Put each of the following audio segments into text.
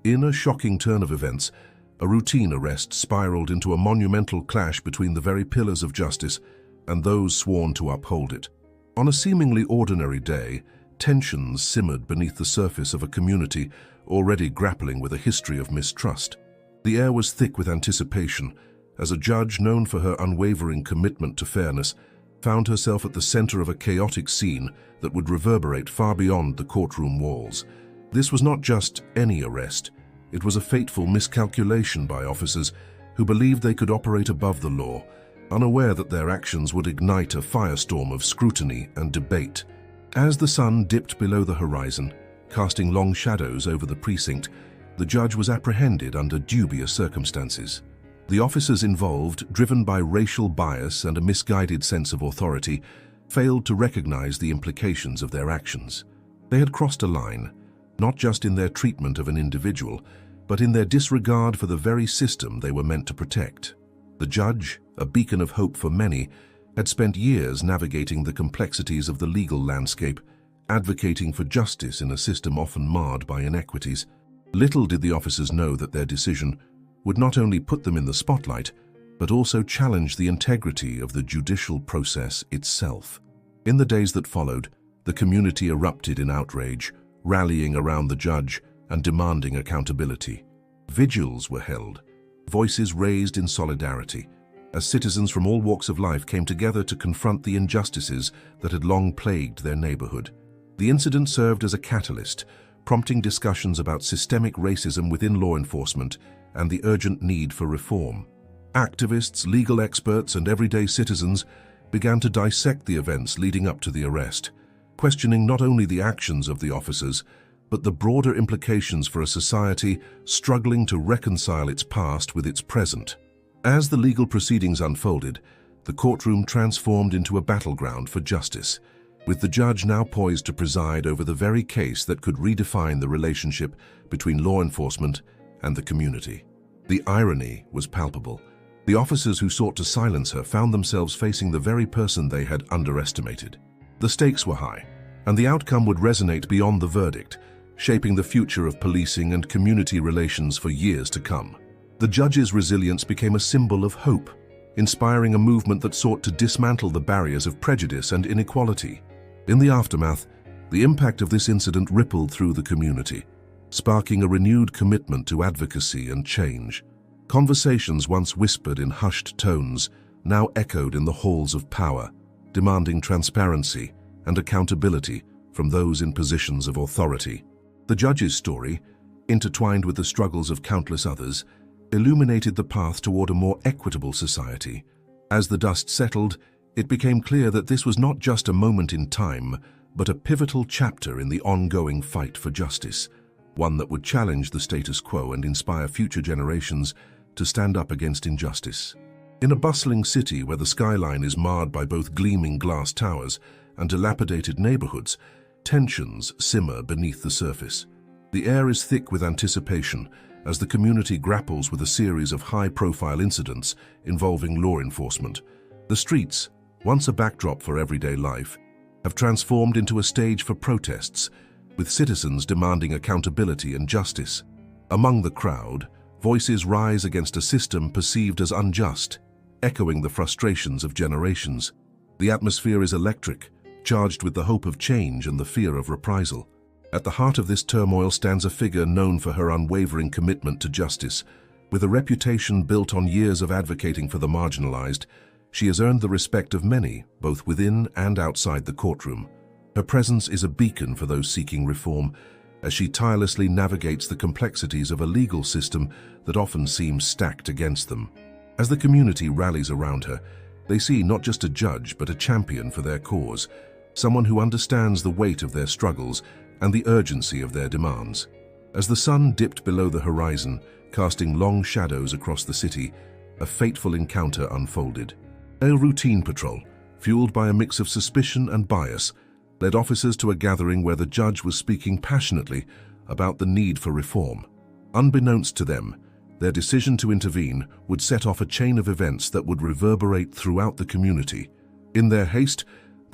In a shocking turn of events, a routine arrest spiraled into a monumental clash between the very pillars of justice and those sworn to uphold it. On a seemingly ordinary day, tensions simmered beneath the surface of a community already grappling with a history of mistrust. The air was thick with anticipation, as a judge known for her unwavering commitment to fairness found herself at the center of a chaotic scene that would reverberate far beyond the courtroom walls. This was not just any arrest. It was a fateful miscalculation by officers who believed they could operate above the law, unaware that their actions would ignite a firestorm of scrutiny and debate. As the sun dipped below the horizon, casting long shadows over the precinct, the judge was apprehended under dubious circumstances. The officers involved, driven by racial bias and a misguided sense of authority, failed to recognize the implications of their actions. They had crossed a line, not just in their treatment of an individual, but in their disregard for the very system they were meant to protect. The judge, a beacon of hope for many, had spent years navigating the complexities of the legal landscape, advocating for justice in a system often marred by inequities. Little did the officers know that their decision would not only put them in the spotlight, but also challenge the integrity of the judicial process itself. In the days that followed, the community erupted in outrage, rallying around the judge and demanding accountability. Vigils were held, voices raised in solidarity, as citizens from all walks of life came together to confront the injustices that had long plagued their neighborhood. The incident served as a catalyst, prompting discussions about systemic racism within law enforcement and the urgent need for reform. Activists, legal experts, and everyday citizens began to dissect the events leading up to the arrest, questioning not only the actions of the officers, but the broader implications for a society struggling to reconcile its past with its present. As the legal proceedings unfolded, the courtroom transformed into a battleground for justice, with the judge now poised to preside over the very case that could redefine the relationship between law enforcement and the community. The irony was palpable. The officers who sought to silence her found themselves facing the very person they had underestimated. The stakes were high, and the outcome would resonate beyond the verdict, shaping the future of policing and community relations for years to come. The judge's resilience became a symbol of hope, inspiring a movement that sought to dismantle the barriers of prejudice and inequality. In the aftermath, the impact of this incident rippled through the community, sparking a renewed commitment to advocacy and change. Conversations once whispered in hushed tones now echoed in the halls of power, demanding transparency and accountability from those in positions of authority. The judge's story, intertwined with the struggles of countless others, illuminated the path toward a more equitable society. As the dust settled, it became clear that this was not just a moment in time, but a pivotal chapter in the ongoing fight for justice, one that would challenge the status quo and inspire future generations to stand up against injustice. In a bustling city where the skyline is marred by both gleaming glass towers and dilapidated neighborhoods, tensions simmer beneath the surface. The air is thick with anticipation as the community grapples with a series of high-profile incidents involving law enforcement. The streets, once a backdrop for everyday life, have transformed into a stage for protests, with citizens demanding accountability and justice. Among the crowd, voices rise against a system perceived as unjust, echoing the frustrations of generations. The atmosphere is electric, charged with the hope of change and the fear of reprisal. At the heart of this turmoil stands a figure known for her unwavering commitment to justice. With a reputation built on years of advocating for the marginalized, she has earned the respect of many, both within and outside the courtroom. Her presence is a beacon for those seeking reform, as she tirelessly navigates the complexities of a legal system that often seems stacked against them. As the community rallies around her, they see not just a judge but a champion for their cause, someone who understands the weight of their struggles and the urgency of their demands. As the sun dipped below the horizon, casting long shadows across the city, a fateful encounter unfolded. A routine patrol, fueled by a mix of suspicion and bias, led officers to a gathering where the judge was speaking passionately about the need for reform. Unbeknownst to them, their decision to intervene would set off a chain of events that would reverberate throughout the community. In their haste,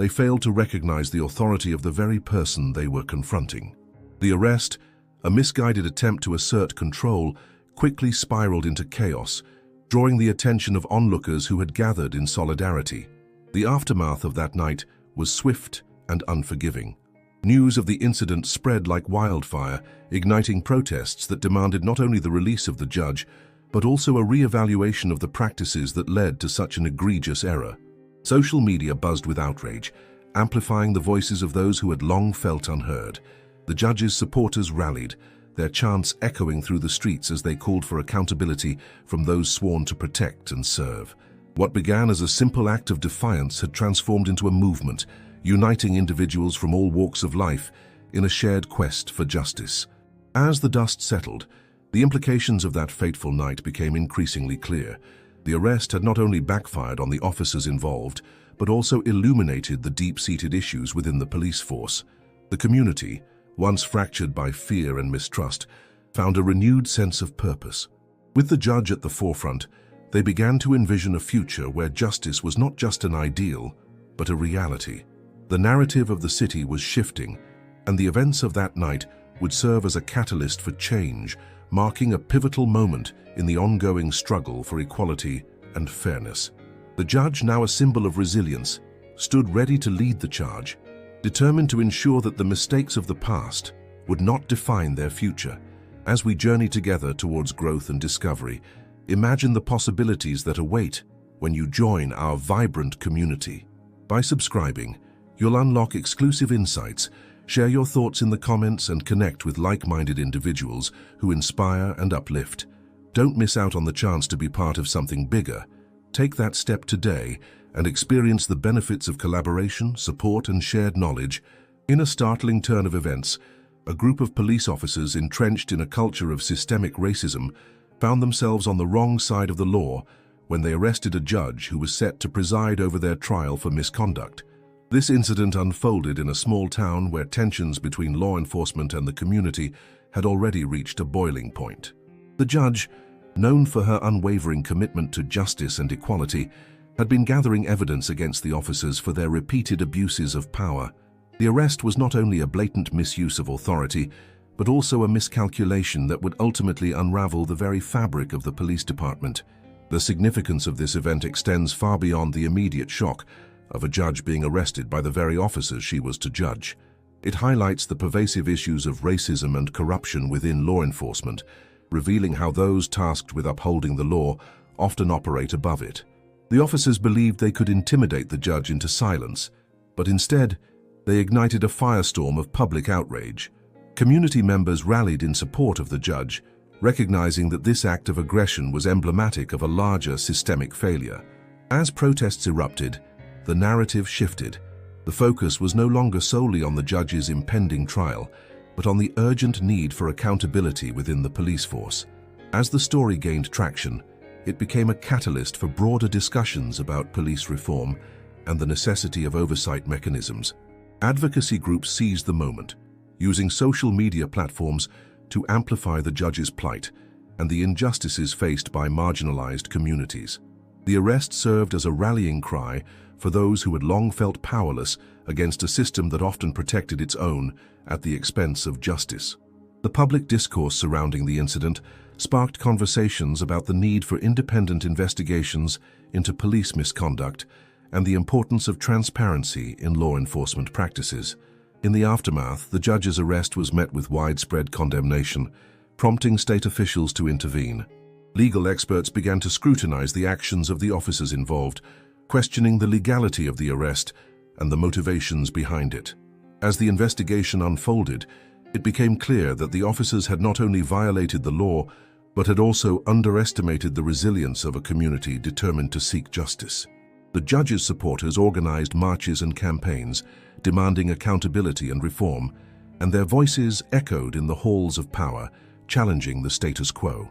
they failed to recognize the authority of the very person they were confronting. The arrest, A misguided attempt to assert control quickly spiraled into chaos, drawing the attention of onlookers who had gathered in solidarity. The aftermath of that night was swift and unforgiving. News of the incident spread like wildfire, igniting protests that demanded not only the release of the judge, but also a re-evaluation of the practices that led to such an egregious error. Social media buzzed with outrage, amplifying the voices of those who had long felt unheard. The judge's supporters rallied, their chants echoing through the streets as they called for accountability from those sworn to protect and serve. What began as a simple act of defiance had transformed into a movement, uniting individuals from all walks of life in a shared quest for justice. As the dust settled, the implications of that fateful night became increasingly clear. The arrest had not only backfired on the officers involved, but also illuminated the deep-seated issues within the police force. The community, once fractured by fear and mistrust, found a renewed sense of purpose. With the judge at the forefront, they began to envision a future where justice was not just an ideal, but a reality. The narrative of the city was shifting, and the events of that night would serve as a catalyst for change, marking a pivotal moment in the ongoing struggle for equality and fairness. The judge, now a symbol of resilience, stood ready to lead the charge, determined to ensure that the mistakes of the past would not define their future. As we journey together towards growth and discovery, imagine the possibilities that await when you join our vibrant community. By subscribing, you'll unlock exclusive insights, share your thoughts in the comments, and connect with like-minded individuals who inspire and uplift. Don't miss out on the chance to be part of something bigger. Take that step today and experience the benefits of collaboration, support, and shared knowledge. In a startling turn of events, a group of police officers entrenched in a culture of systemic racism found themselves on the wrong side of the law when they arrested a judge who was set to preside over their trial for misconduct. This incident unfolded in a small town where tensions between law enforcement and the community had already reached a boiling point. The judge, known for her unwavering commitment to justice and equality, had been gathering evidence against the officers for their repeated abuses of power. The arrest was not only a blatant misuse of authority, but also a miscalculation that would ultimately unravel the very fabric of the police department. The significance of this event extends far beyond the immediate shock of a judge being arrested by the very officers she was to judge. It highlights the pervasive issues of racism and corruption within law enforcement, revealing how those tasked with upholding the law often operate above it. The officers believed they could intimidate the judge into silence, but instead, they ignited a firestorm of public outrage. Community members rallied in support of the judge, recognizing that this act of aggression was emblematic of a larger systemic failure. As protests erupted, the narrative shifted. The focus was no longer solely on the judge's impending trial, but on the urgent need for accountability within the police force. As the story gained traction, it became a catalyst for broader discussions about police reform and the necessity of oversight mechanisms. Advocacy groups seized the moment, using social media platforms to amplify the judge's plight and the injustices faced by marginalized communities. The arrest served as a rallying cry for those who had long felt powerless against a system that often protected its own at the expense of justice. The public discourse surrounding the incident sparked conversations about the need for independent investigations into police misconduct and the importance of transparency in law enforcement practices. In the aftermath, the judge's arrest was met with widespread condemnation, prompting state officials to intervene. Legal experts began to scrutinize the actions of the officers involved, questioning the legality of the arrest and the motivations behind it. As the investigation unfolded, it became clear that the officers had not only violated the law, but had also underestimated the resilience of a community determined to seek justice. The judge's supporters organized marches and campaigns, demanding accountability and reform, and their voices echoed in the halls of power, challenging the status quo.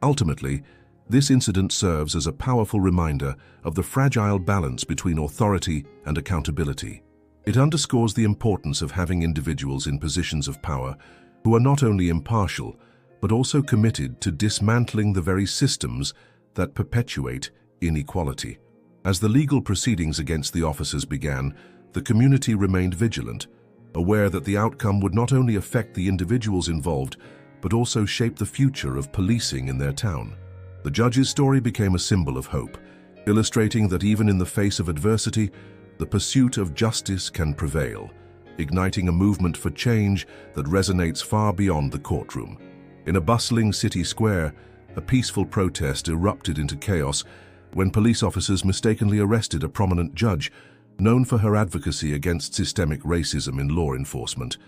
Ultimately, this incident serves as a powerful reminder of the fragile balance between authority and accountability. It underscores the importance of having individuals in positions of power who are not only impartial, but also committed to dismantling the very systems that perpetuate inequality. As the legal proceedings against the officers began, the community remained vigilant, aware that the outcome would not only affect the individuals involved, but also shape the future of policing in their town. The judge's story became a symbol of hope, illustrating that even in the face of adversity, the pursuit of justice can prevail, igniting a movement for change that resonates far beyond the courtroom. In a bustling city square, a peaceful protest erupted into chaos when police officers mistakenly arrested a prominent judge known for her advocacy against systemic racism in law enforcement.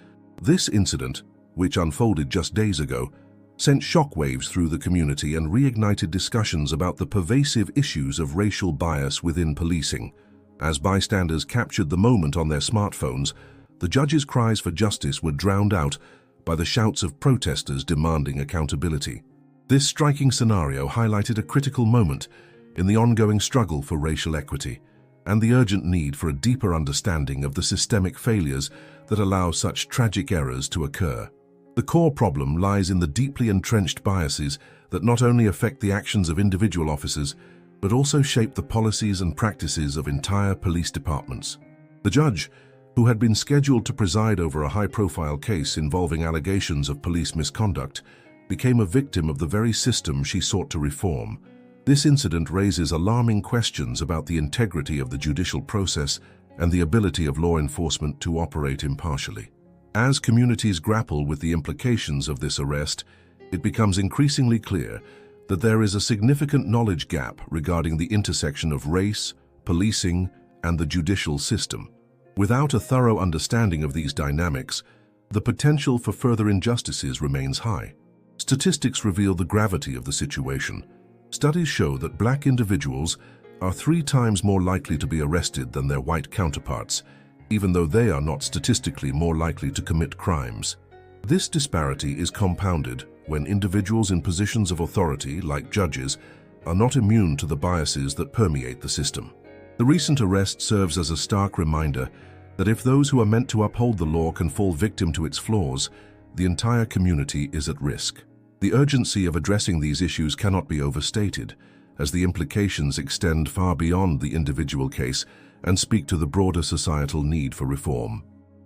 This incident, which unfolded just days ago, sent shockwaves through the community and reignited discussions about the pervasive issues of racial bias within policing. As bystanders captured the moment on their smartphones, the judge's cries for justice were drowned out by the shouts of protesters demanding accountability. This striking scenario highlighted a critical moment in the ongoing struggle for racial equity and the urgent need for a deeper understanding of the systemic failures that allow such tragic errors to occur. The core problem lies in the deeply entrenched biases that not only affect the actions of individual officers, but also shape the policies and practices of entire police departments. The judge, who had been scheduled to preside over a high-profile case involving allegations of police misconduct, became a victim of the very system she sought to reform. This incident raises alarming questions about the integrity of the judicial process and the ability of law enforcement to operate impartially. As communities grapple with the implications of this arrest, it becomes increasingly clear that there is a significant knowledge gap regarding the intersection of race, policing, and the judicial system. Without a thorough understanding of these dynamics, the potential for further injustices remains high. Statistics reveal the gravity of the situation. Studies show that Black individuals are 3 times more likely to be arrested than their white counterparts, even though they are not statistically more likely to commit crimes. This disparity is compounded when individuals in positions of authority, like judges, are not immune to the biases that permeate the system. The recent arrest serves as a stark reminder that if those who are meant to uphold the law can fall victim to its flaws, the entire community is at risk. The urgency of addressing these issues cannot be overstated, as the implications extend far beyond the individual case and speak to the broader societal need for reform.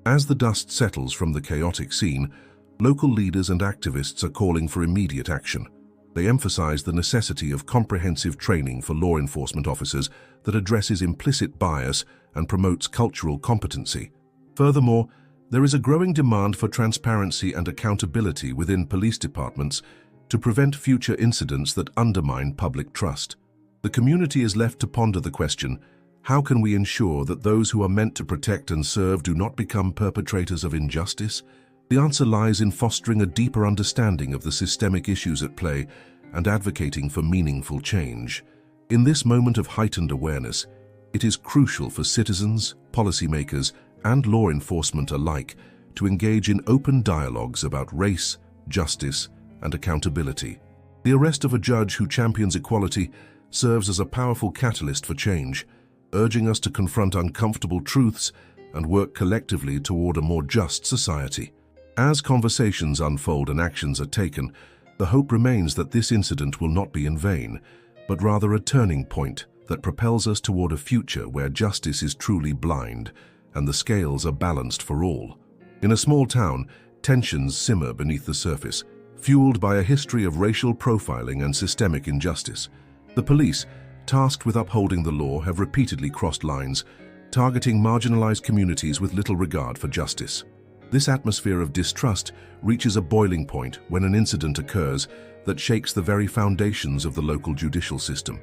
As the dust settles from the chaotic scene, local leaders and activists are calling for immediate action. They emphasize the necessity of comprehensive training for law enforcement officers that addresses implicit bias and promotes cultural competency. Furthermore, there is a growing demand for transparency and accountability within police departments to prevent future incidents that undermine public trust. The community is left to ponder the question, how can we ensure that those who are meant to protect and serve do not become perpetrators of injustice? The answer lies in fostering a deeper understanding of the systemic issues at play and advocating for meaningful change. In this moment of heightened awareness, it is crucial for citizens, policymakers, and law enforcement alike to engage in open dialogues about race, justice, and accountability. The arrest of a judge who champions equality serves as a powerful catalyst for change, urging us to confront uncomfortable truths and work collectively toward a more just society. As conversations unfold and actions are taken, the hope remains that this incident will not be in vain, but rather a turning point that propels us toward a future where justice is truly blind and the scales are balanced for all. In a small town, tensions simmer beneath the surface, fueled by a history of racial profiling and systemic injustice. The police, tasked with upholding the law, have repeatedly crossed lines, targeting marginalized communities with little regard for justice. This atmosphere of distrust reaches a boiling point when an incident occurs that shakes the very foundations of the local judicial system.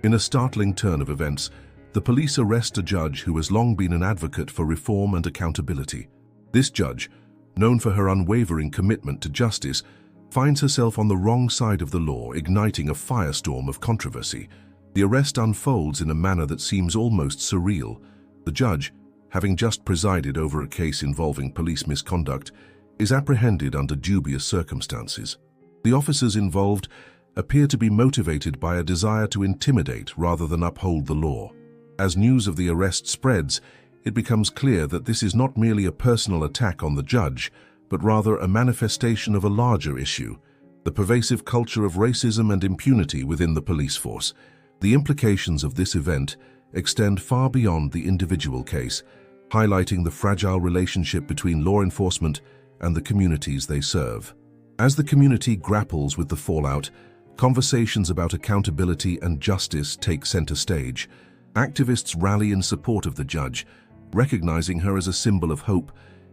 In a startling turn of events, the police arrest a judge who has long been an advocate for reform and accountability. This judge, known for her unwavering commitment to justice, finds herself on the wrong side of the law, igniting a firestorm of controversy. The arrest unfolds in a manner that seems almost surreal. The judge, having just presided over a case involving police misconduct, is apprehended under dubious circumstances. The officers involved appear to be motivated by a desire to intimidate rather than uphold the law. As news of the arrest spreads, it becomes clear that this is not merely a personal attack on the judge, but rather a manifestation of a larger issue, the pervasive culture of racism and impunity within the police force. The implications of this event extend far beyond the individual case, highlighting the fragile relationship between law enforcement and the communities they serve. As the community grapples with the fallout, conversations about accountability and justice take center stage. Activists rally in support of the judge, recognizing her as a symbol of hope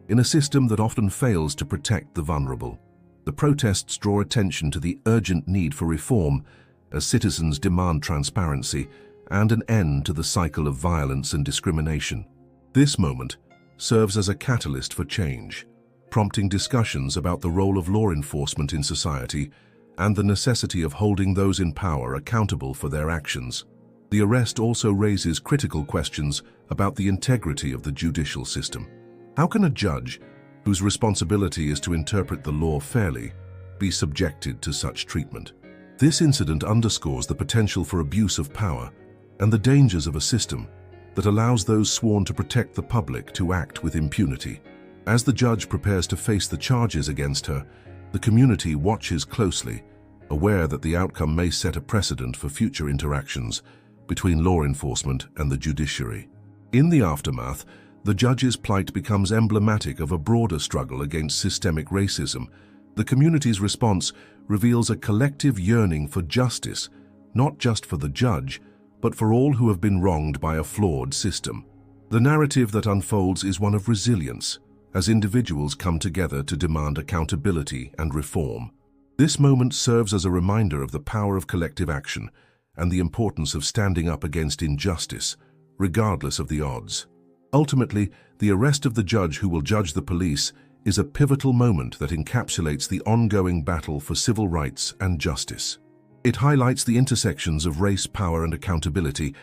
in a system that often fails to protect the vulnerable. The protests draw attention to the urgent need for reform as citizens demand transparency and an end to the cycle of violence and discrimination. This moment serves as a catalyst for change, prompting discussions about the role of law enforcement in society and the necessity of holding those in power accountable for their actions. The arrest also raises critical questions about the integrity of the judicial system. How can a judge, whose responsibility is to interpret the law fairly, be subjected to such treatment? This incident underscores the potential for abuse of power and the dangers of a system that allows those sworn to protect the public to act with impunity. As the judge prepares to face the charges against her, the community watches closely, aware that the outcome may set a precedent for future interactions between law enforcement and the judiciary. In the aftermath, the judge's plight becomes emblematic of a broader struggle against systemic racism. The community's response reveals a collective yearning for justice, not just for the judge, but for all who have been wronged by a flawed system. The narrative that unfolds is one of resilience, as individuals come together to demand accountability and reform. This moment serves as a reminder of the power of collective action and the importance of standing up against injustice, regardless of the odds. Ultimately, the arrest of the judge who will judge the police is a pivotal moment that encapsulates the ongoing battle for civil rights and justice. It highlights the intersections of race, power, and accountability,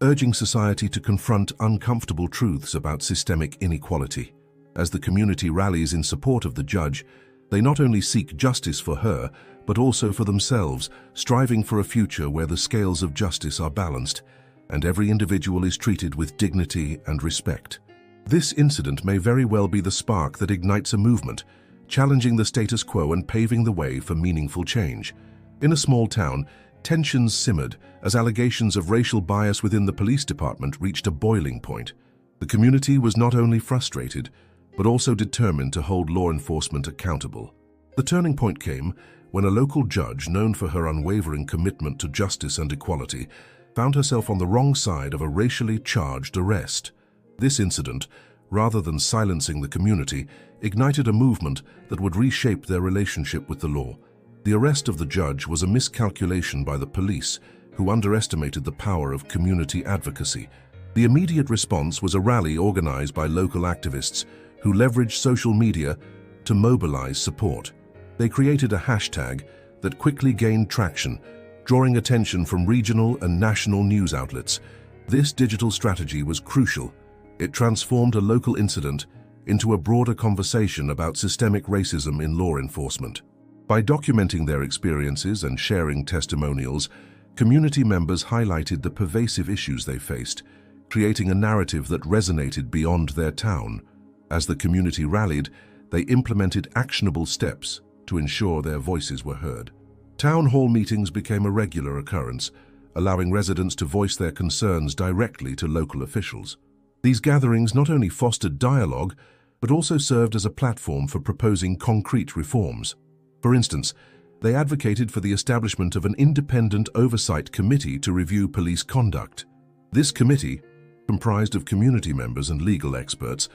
urging society to confront uncomfortable truths about systemic inequality. As the community rallies in support of the judge, they not only seek justice for her, but also for themselves, striving for a future where the scales of justice are balanced and every individual is treated with dignity and respect. This incident may very well be the spark that ignites a movement, challenging the status quo and paving the way for meaningful change. In a small town, tensions simmered as allegations of racial bias within the police department reached a boiling point. The community was not only frustrated, but also determined to hold law enforcement accountable. The turning point came when a local judge, known for her unwavering commitment to justice and equality, found herself on the wrong side of a racially charged arrest. This incident, rather than silencing the community, ignited a movement that would reshape their relationship with the law. The arrest of the judge was a miscalculation by the police, who underestimated the power of community advocacy. The immediate response was a rally organized by local activists who leveraged social media to mobilize support. They created a hashtag that quickly gained traction, drawing attention from regional and national news outlets. This digital strategy was crucial. It transformed a local incident into a broader conversation about systemic racism in law enforcement. By documenting their experiences and sharing testimonials, community members highlighted the pervasive issues they faced, creating a narrative that resonated beyond their town. As the community rallied, they implemented actionable steps to ensure their voices were heard. Town hall meetings became a regular occurrence, allowing residents to voice their concerns directly to local officials. These gatherings not only fostered dialogue, but also served as a platform for proposing concrete reforms. For instance, they advocated for the establishment of an independent oversight committee to review police conduct. This committee, comprised of community members and legal experts,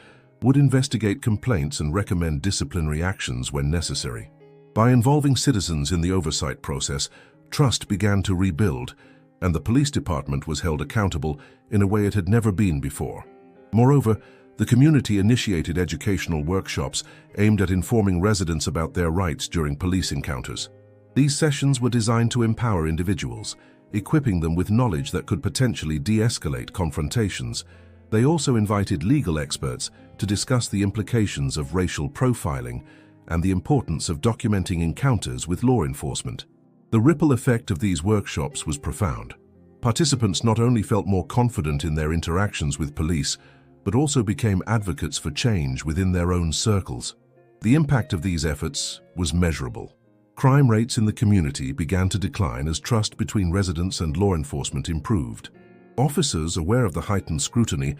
would investigate complaints and recommend disciplinary actions when necessary. By involving citizens in the oversight process, trust began to rebuild, and the police department was held accountable in a way it had never been before. Moreover, the community initiated educational workshops aimed at informing residents about their rights during police encounters. These sessions were designed to empower individuals, equipping them with knowledge that could potentially de-escalate confrontations. They also invited legal experts to discuss the implications of racial profiling and the importance of documenting encounters with law enforcement. The ripple effect of these workshops was profound. Participants not only felt more confident in their interactions with police, but also became advocates for change within their own circles. The impact of these efforts was measurable. Crime rates in the community began to decline as trust between residents and law enforcement improved. Officers, aware of the heightened scrutiny,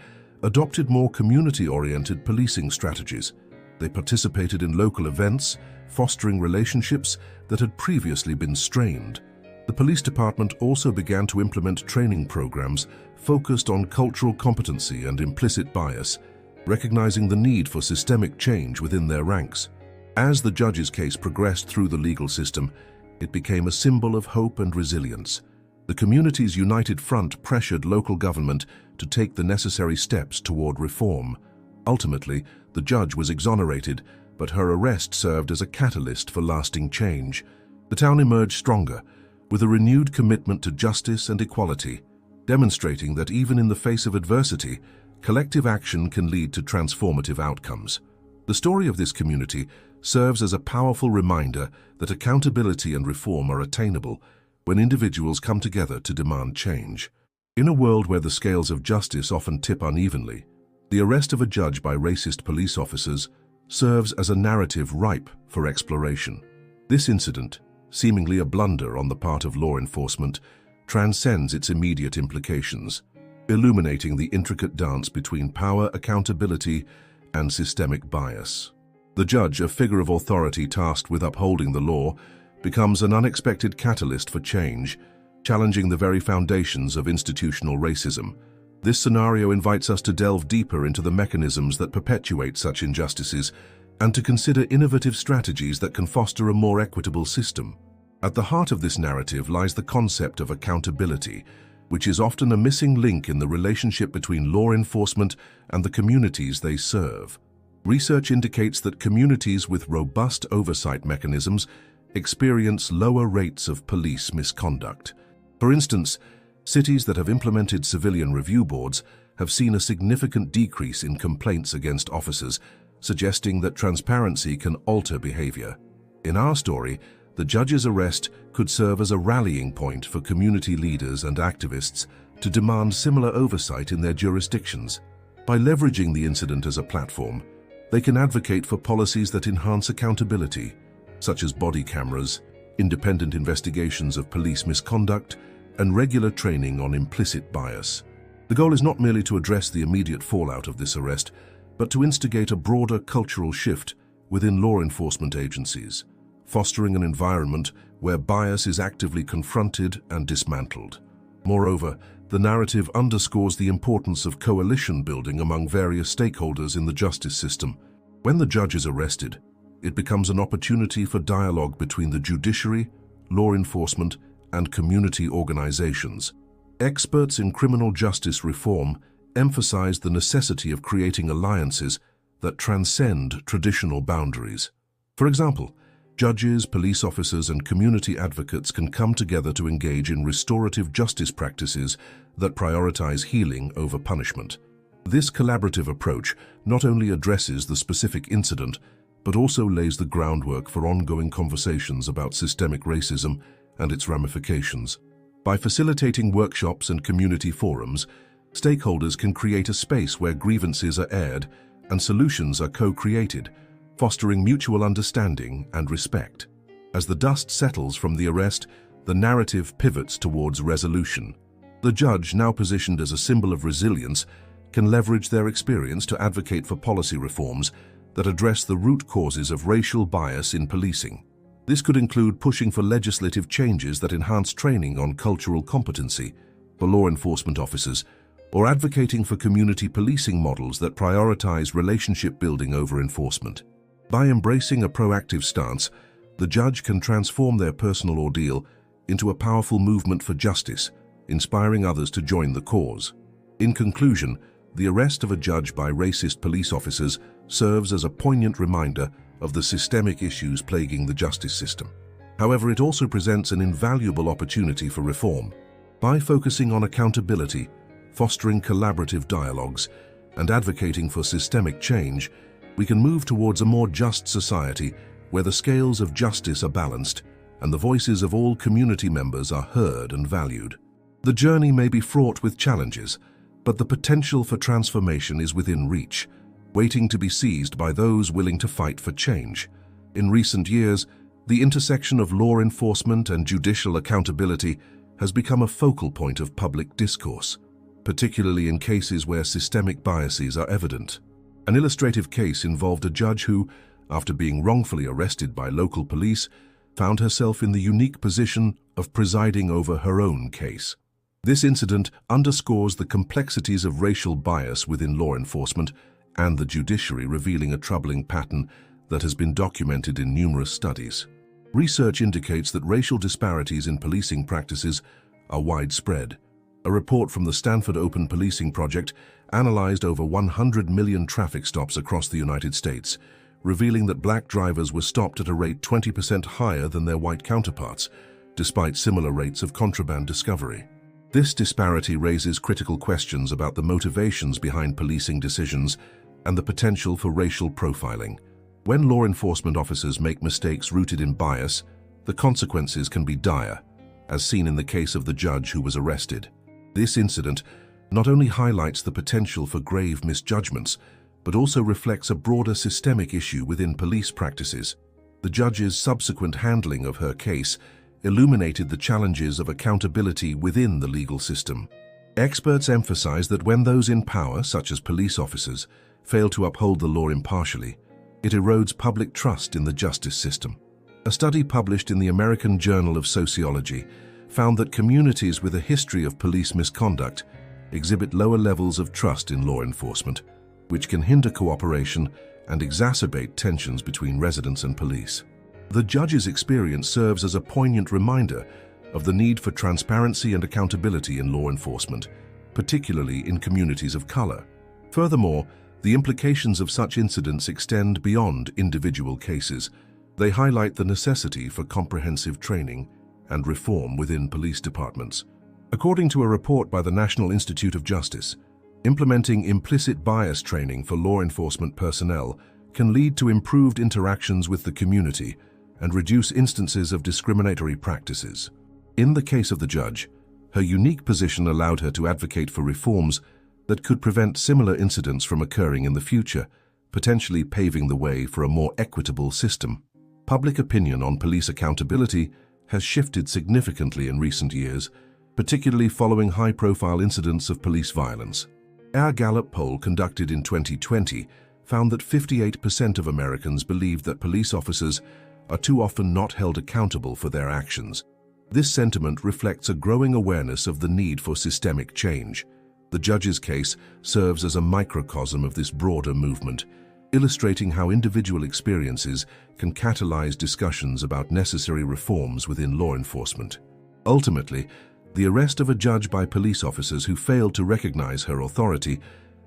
adopted more community-oriented policing strategies. They participated in local events, fostering relationships that had previously been strained. The police department also began to implement training programs focused on cultural competency and implicit bias, recognizing the need for systemic change within their ranks. As the judge's case progressed through the legal system, it became a symbol of hope and resilience. The community's united front pressured local government to take the necessary steps toward reform. Ultimately, the judge was exonerated, but her arrest served as a catalyst for lasting change. The town emerged stronger, with a renewed commitment to justice and equality, demonstrating that even in the face of adversity, collective action can lead to transformative outcomes. The story of this community serves as a powerful reminder that accountability and reform are attainable when individuals come together to demand change. In a world where the scales of justice often tip unevenly, the arrest of a judge by racist police officers serves as a narrative ripe for exploration. This incident, seemingly a blunder on the part of law enforcement, transcends its immediate implications, illuminating the intricate dance between power, accountability, and systemic bias. The judge, a figure of authority tasked with upholding the law, becomes an unexpected catalyst for change, challenging the very foundations of institutional racism. This scenario invites us to delve deeper into the mechanisms that perpetuate such injustices and to consider innovative strategies that can foster a more equitable system. At the heart of this narrative lies the concept of accountability, which is often a missing link in the relationship between law enforcement and the communities they serve. Research indicates that communities with robust oversight mechanisms experience lower rates of police misconduct. For instance, cities that have implemented civilian review boards have seen a significant decrease in complaints against officers, suggesting that transparency can alter behavior. In our story, the judge's arrest could serve as a rallying point for community leaders and activists to demand similar oversight in their jurisdictions. By leveraging the incident as a platform, they can advocate for policies that enhance accountability, such as body cameras, independent investigations of police misconduct, and regular training on implicit bias. The goal is not merely to address the immediate fallout of this arrest, but to instigate a broader cultural shift within law enforcement agencies, fostering an environment where bias is actively confronted and dismantled. Moreover, the narrative underscores the importance of coalition building among various stakeholders in the justice system. When the judge is arrested, it becomes an opportunity for dialogue between the judiciary, law enforcement, and community organizations. Experts in criminal justice reform emphasize the necessity of creating alliances that transcend traditional boundaries. For example, judges, police officers, and community advocates can come together to engage in restorative justice practices that prioritize healing over punishment. This collaborative approach not only addresses the specific incident, but also lays the groundwork for ongoing conversations about systemic racism and its ramifications. By facilitating workshops and community forums, stakeholders can create a space where grievances are aired and solutions are co-created, fostering mutual understanding and respect. As the dust settles from the arrest, the narrative pivots towards resolution. The judge, now positioned as a symbol of resilience, can leverage their experience to advocate for policy reforms that address the root causes of racial bias in policing. This could include pushing for legislative changes that enhance training on cultural competency for law enforcement officers, or advocating for community policing models that prioritize relationship building over enforcement. By embracing a proactive stance, the judge can transform their personal ordeal into a powerful movement for justice, inspiring others to join the cause. In conclusion, the arrest of a judge by racist police officers serves as a poignant reminder of the systemic issues plaguing the justice system. However, it also presents an invaluable opportunity for reform. By focusing on accountability, fostering collaborative dialogues, and advocating for systemic change, we can move towards a more just society where the scales of justice are balanced and the voices of all community members are heard and valued. The journey may be fraught with challenges, but the potential for transformation is within reach, waiting to be seized by those willing to fight for change. In recent years, the intersection of law enforcement and judicial accountability has become a focal point of public discourse. particularly in cases where systemic biases are evident. An illustrative case involved a judge who, after being wrongfully arrested by local police, found herself in the unique position of presiding over her own case. This incident underscores the complexities of racial bias within law enforcement and the judiciary, revealing a troubling pattern that has been documented in numerous studies. Research indicates that racial disparities in policing practices are widespread. A report from the Stanford Open Policing Project analyzed over 100 million traffic stops across the United States, revealing that black drivers were stopped at a rate 20% higher than their white counterparts, despite similar rates of contraband discovery. This disparity raises critical questions about the motivations behind policing decisions and the potential for racial profiling. When law enforcement officers make mistakes rooted in bias, the consequences can be dire, as seen in the case of the judge who was arrested. This incident not only highlights the potential for grave misjudgments, but also reflects a broader systemic issue within police practices. The judge's subsequent handling of her case illuminated the challenges of accountability within the legal system. Experts emphasize that when those in power, such as police officers, fail to uphold the law impartially, it erodes public trust in the justice system. A study published in the American Journal of Sociology found that communities with a history of police misconduct exhibit lower levels of trust in law enforcement, which can hinder cooperation and exacerbate tensions between residents and police. The judge's experience serves as a poignant reminder of the need for transparency and accountability in law enforcement, particularly in communities of color. Furthermore, the implications of such incidents extend beyond individual cases. They highlight the necessity for comprehensive training and reform within police departments. According to a report by the National Institute of Justice, implementing implicit bias training for law enforcement personnel can lead to improved interactions with the community and reduce instances of discriminatory practices. In the case of the judge, her unique position allowed her to advocate for reforms that could prevent similar incidents from occurring in the future, potentially paving the way for a more equitable system. Public opinion on police accountability has shifted significantly in recent years, particularly following high-profile incidents of police violence. Our Gallup poll conducted in 2020 found that 58% of Americans believe that police officers are too often not held accountable for their actions. This sentiment reflects a growing awareness of the need for systemic change. The judge's case serves as a microcosm of this broader movement, illustrating how individual experiences can catalyze discussions about necessary reforms within law enforcement. Ultimately, the arrest of a judge by police officers who failed to recognize her authority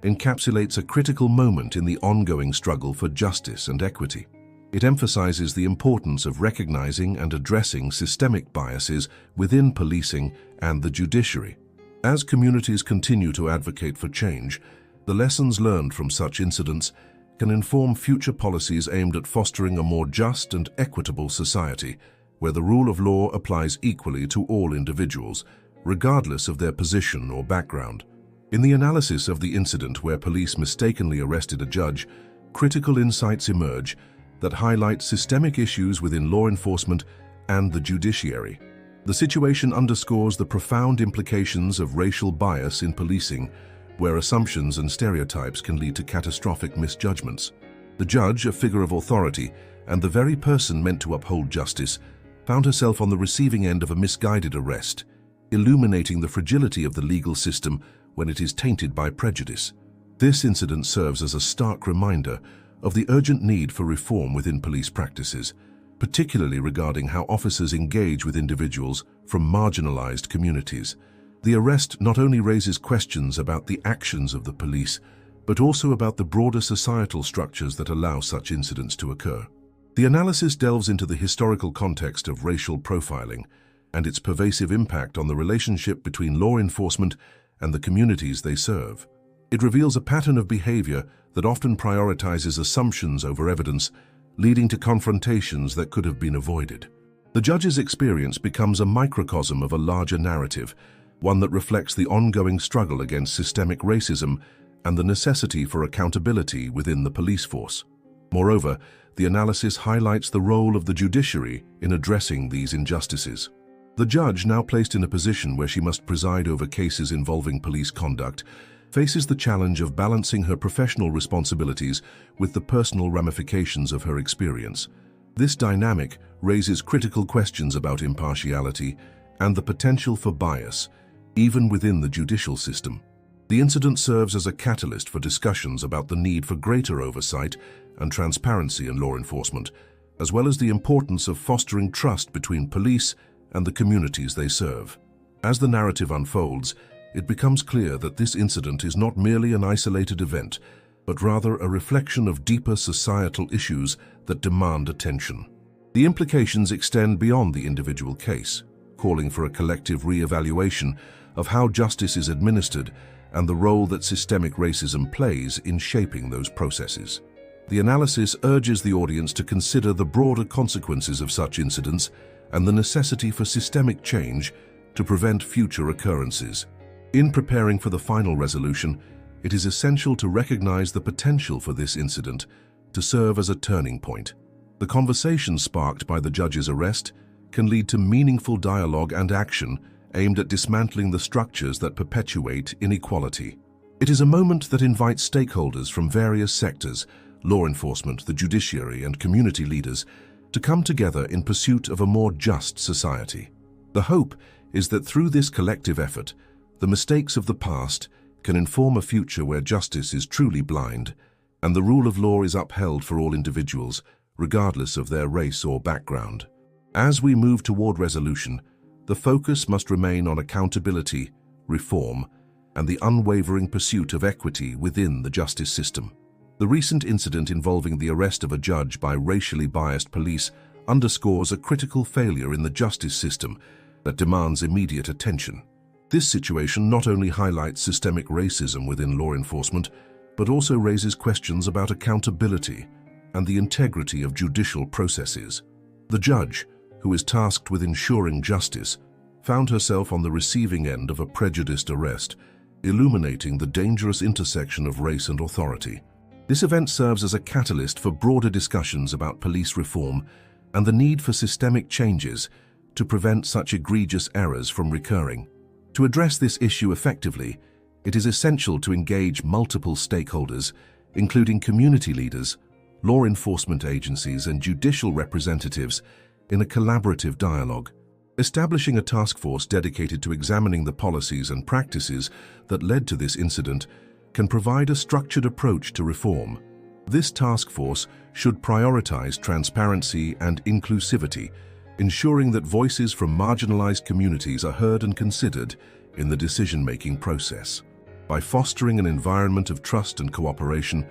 encapsulates a critical moment in the ongoing struggle for justice and equity. It emphasizes the importance of recognizing and addressing systemic biases within policing and the judiciary. As communities continue to advocate for change, the lessons learned from such incidents can inform future policies aimed at fostering a more just and equitable society, where the rule of law applies equally to all individuals, regardless of their position or background. In the analysis of the incident where police mistakenly arrested a judge, critical insights emerge that highlight systemic issues within law enforcement and the judiciary. The situation underscores the profound implications of racial bias in policing, where assumptions and stereotypes can lead to catastrophic misjudgments. The judge, a figure of authority, and the very person meant to uphold justice, found herself on the receiving end of a misguided arrest, illuminating the fragility of the legal system when it is tainted by prejudice. This incident serves as a stark reminder of the urgent need for reform within police practices, particularly regarding how officers engage with individuals from marginalized communities. The arrest not only raises questions about the actions of the police, but also about the broader societal structures that allow such incidents to occur. The analysis delves into the historical context of racial profiling and its pervasive impact on the relationship between law enforcement and the communities they serve. It reveals a pattern of behavior that often prioritizes assumptions over evidence, leading to confrontations that could have been avoided. The judge's experience becomes a microcosm of a larger narrative, one that reflects the ongoing struggle against systemic racism and the necessity for accountability within the police force. Moreover, the analysis highlights the role of the judiciary in addressing these injustices. The judge, now placed in a position where she must preside over cases involving police conduct, faces the challenge of balancing her professional responsibilities with the personal ramifications of her experience. This dynamic raises critical questions about impartiality and the potential for bias, even within the judicial system. The incident serves as a catalyst for discussions about the need for greater oversight and transparency in law enforcement, as well as the importance of fostering trust between police and the communities they serve. As the narrative unfolds, it becomes clear that this incident is not merely an isolated event, but rather a reflection of deeper societal issues that demand attention. The implications extend beyond the individual case, calling for a collective re-evaluation of how justice is administered and the role that systemic racism plays in shaping those processes. The analysis urges the audience to consider the broader consequences of such incidents and the necessity for systemic change to prevent future occurrences. In preparing for the final resolution, it is essential to recognize the potential for this incident to serve as a turning point. The conversation sparked by the judge's arrest can lead to meaningful dialogue and action aimed at dismantling the structures that perpetuate inequality. It is a moment that invites stakeholders from various sectors, law enforcement, the judiciary, and community leaders, to come together in pursuit of a more just society. The hope is that through this collective effort, the mistakes of the past can inform a future where justice is truly blind and the rule of law is upheld for all individuals, regardless of their race or background. As we move toward resolution, the focus must remain on accountability, reform, and the unwavering pursuit of equity within the justice system. The recent incident involving the arrest of a judge by racially biased police underscores a critical failure in the justice system that demands immediate attention. This situation not only highlights systemic racism within law enforcement, but also raises questions about accountability and the integrity of judicial processes. The judge, who is tasked with ensuring justice, found herself on the receiving end of a prejudiced arrest, illuminating the dangerous intersection of race and authority. This event serves as a catalyst for broader discussions about police reform and the need for systemic changes to prevent such egregious errors from recurring. To address this issue effectively, it is essential to engage multiple stakeholders, including community leaders, law enforcement agencies, and judicial representatives, in a collaborative dialogue. Establishing a task force dedicated to examining the policies and practices that led to this incident can provide a structured approach to reform. This task force should prioritize transparency and inclusivity, ensuring that voices from marginalized communities are heard and considered in the decision-making process. By fostering an environment of trust and cooperation,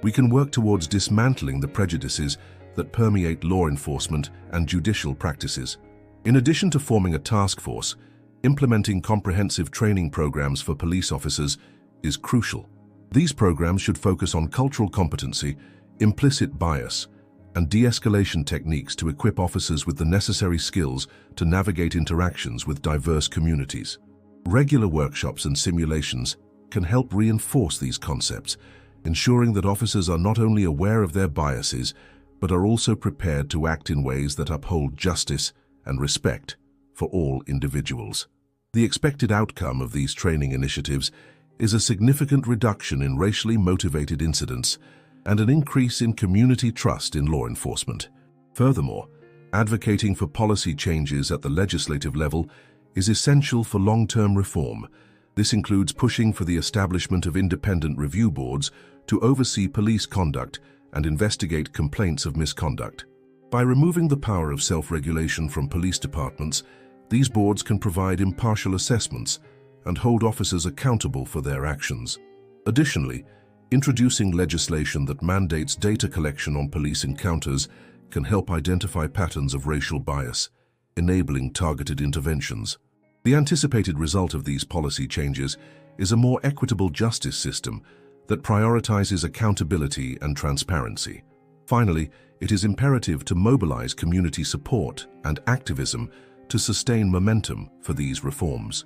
we can work towards dismantling the prejudices that permeate law enforcement and judicial practices. In addition to forming a task force, implementing comprehensive training programs for police officers is crucial. These programs should focus on cultural competency, implicit bias, and de-escalation techniques to equip officers with the necessary skills to navigate interactions with diverse communities. Regular workshops and simulations can help reinforce these concepts, ensuring that officers are not only aware of their biases, but are also prepared to act in ways that uphold justice and respect for all individuals. The expected outcome of these training initiatives is a significant reduction in racially motivated incidents and an increase in community trust in law enforcement. Furthermore, advocating for policy changes at the legislative level is essential for long-term reform. This includes pushing for the establishment of independent review boards to oversee police conduct and investigate complaints of misconduct. By removing the power of self-regulation from police departments, these boards can provide impartial assessments and hold officers accountable for their actions. Additionally, introducing legislation that mandates data collection on police encounters can help identify patterns of racial bias, enabling targeted interventions. The anticipated result of these policy changes is a more equitable justice system that prioritizes accountability and transparency. Finally, it is imperative to mobilize community support and activism to sustain momentum for these reforms.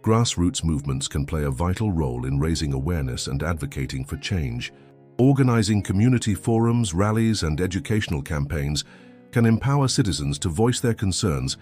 Grassroots movements can play a vital role in raising awareness and advocating for change. Organizing community forums, rallies, and educational campaigns can empower citizens to voice their concerns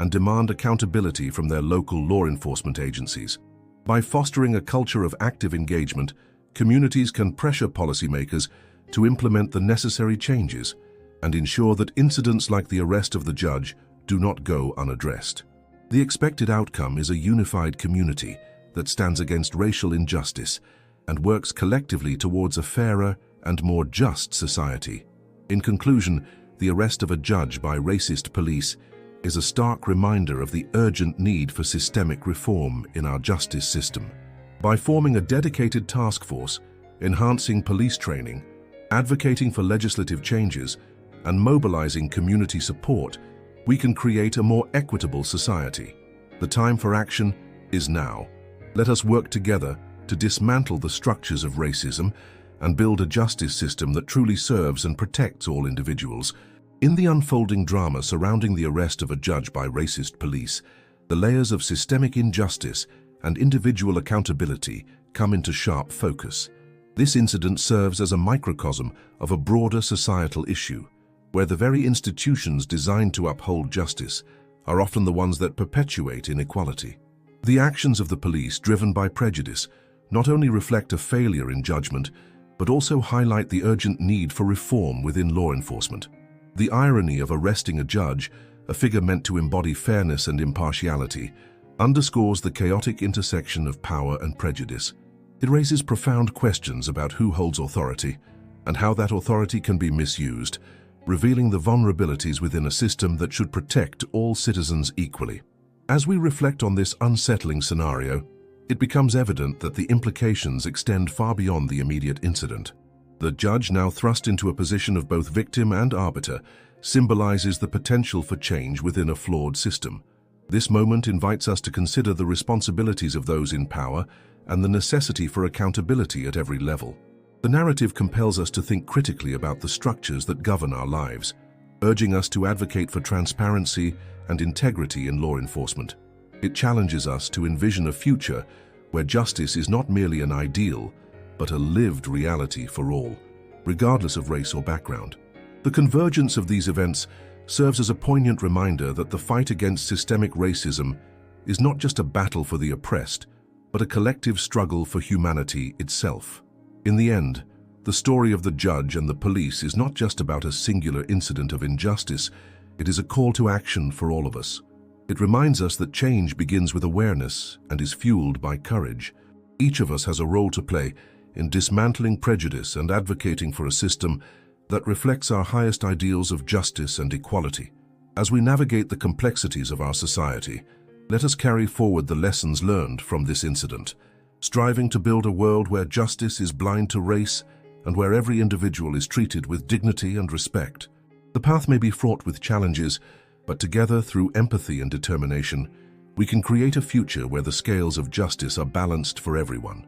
and demand accountability from their local law enforcement agencies. By fostering a culture of active engagement, communities can pressure policymakers to implement the necessary changes and ensure that incidents like the arrest of the judge do not go unaddressed. The expected outcome is a unified community that stands against racial injustice and works collectively towards a fairer and more just society. In conclusion, the arrest of a judge by racist police is a stark reminder of the urgent need for systemic reform in our justice system. By forming a dedicated task force, enhancing police training, advocating for legislative changes, and mobilizing community support, we can create a more equitable society. The time for action is now. Let us work together to dismantle the structures of racism and build a justice system that truly serves and protects all individuals. In the unfolding drama surrounding the arrest of a judge by racist police, the layers of systemic injustice and individual accountability come into sharp focus. This incident serves as a microcosm of a broader societal issue, where the very institutions designed to uphold justice are often the ones that perpetuate inequality. The actions of the police, driven by prejudice, not only reflect a failure in judgment, but also highlight the urgent need for reform within law enforcement. The irony of arresting a judge, a figure meant to embody fairness and impartiality, underscores the chaotic intersection of power and prejudice. It raises profound questions about who holds authority and how that authority can be misused, revealing the vulnerabilities within a system that should protect all citizens equally. As we reflect on this unsettling scenario, it becomes evident that the implications extend far beyond the immediate incident. The judge, now thrust into a position of both victim and arbiter, symbolizes the potential for change within a flawed system. This moment invites us to consider the responsibilities of those in power and the necessity for accountability at every level. The narrative compels us to think critically about the structures that govern our lives, urging us to advocate for transparency and integrity in law enforcement. It challenges us to envision a future where justice is not merely an ideal, but a lived reality for all, regardless of race or background. The convergence of these events serves as a poignant reminder that the fight against systemic racism is not just a battle for the oppressed, but a collective struggle for humanity itself. In the end, the story of the judge and the police is not just about a singular incident of injustice, it is a call to action for all of us. It reminds us that change begins with awareness and is fueled by courage. Each of us has a role to play in dismantling prejudice and advocating for a system that reflects our highest ideals of justice and equality. As we navigate the complexities of our society, let us carry forward the lessons learned from this incident, striving to build a world where justice is blind to race and where every individual is treated with dignity and respect. The path may be fraught with challenges, but together, through empathy and determination, we can create a future where the scales of justice are balanced for everyone.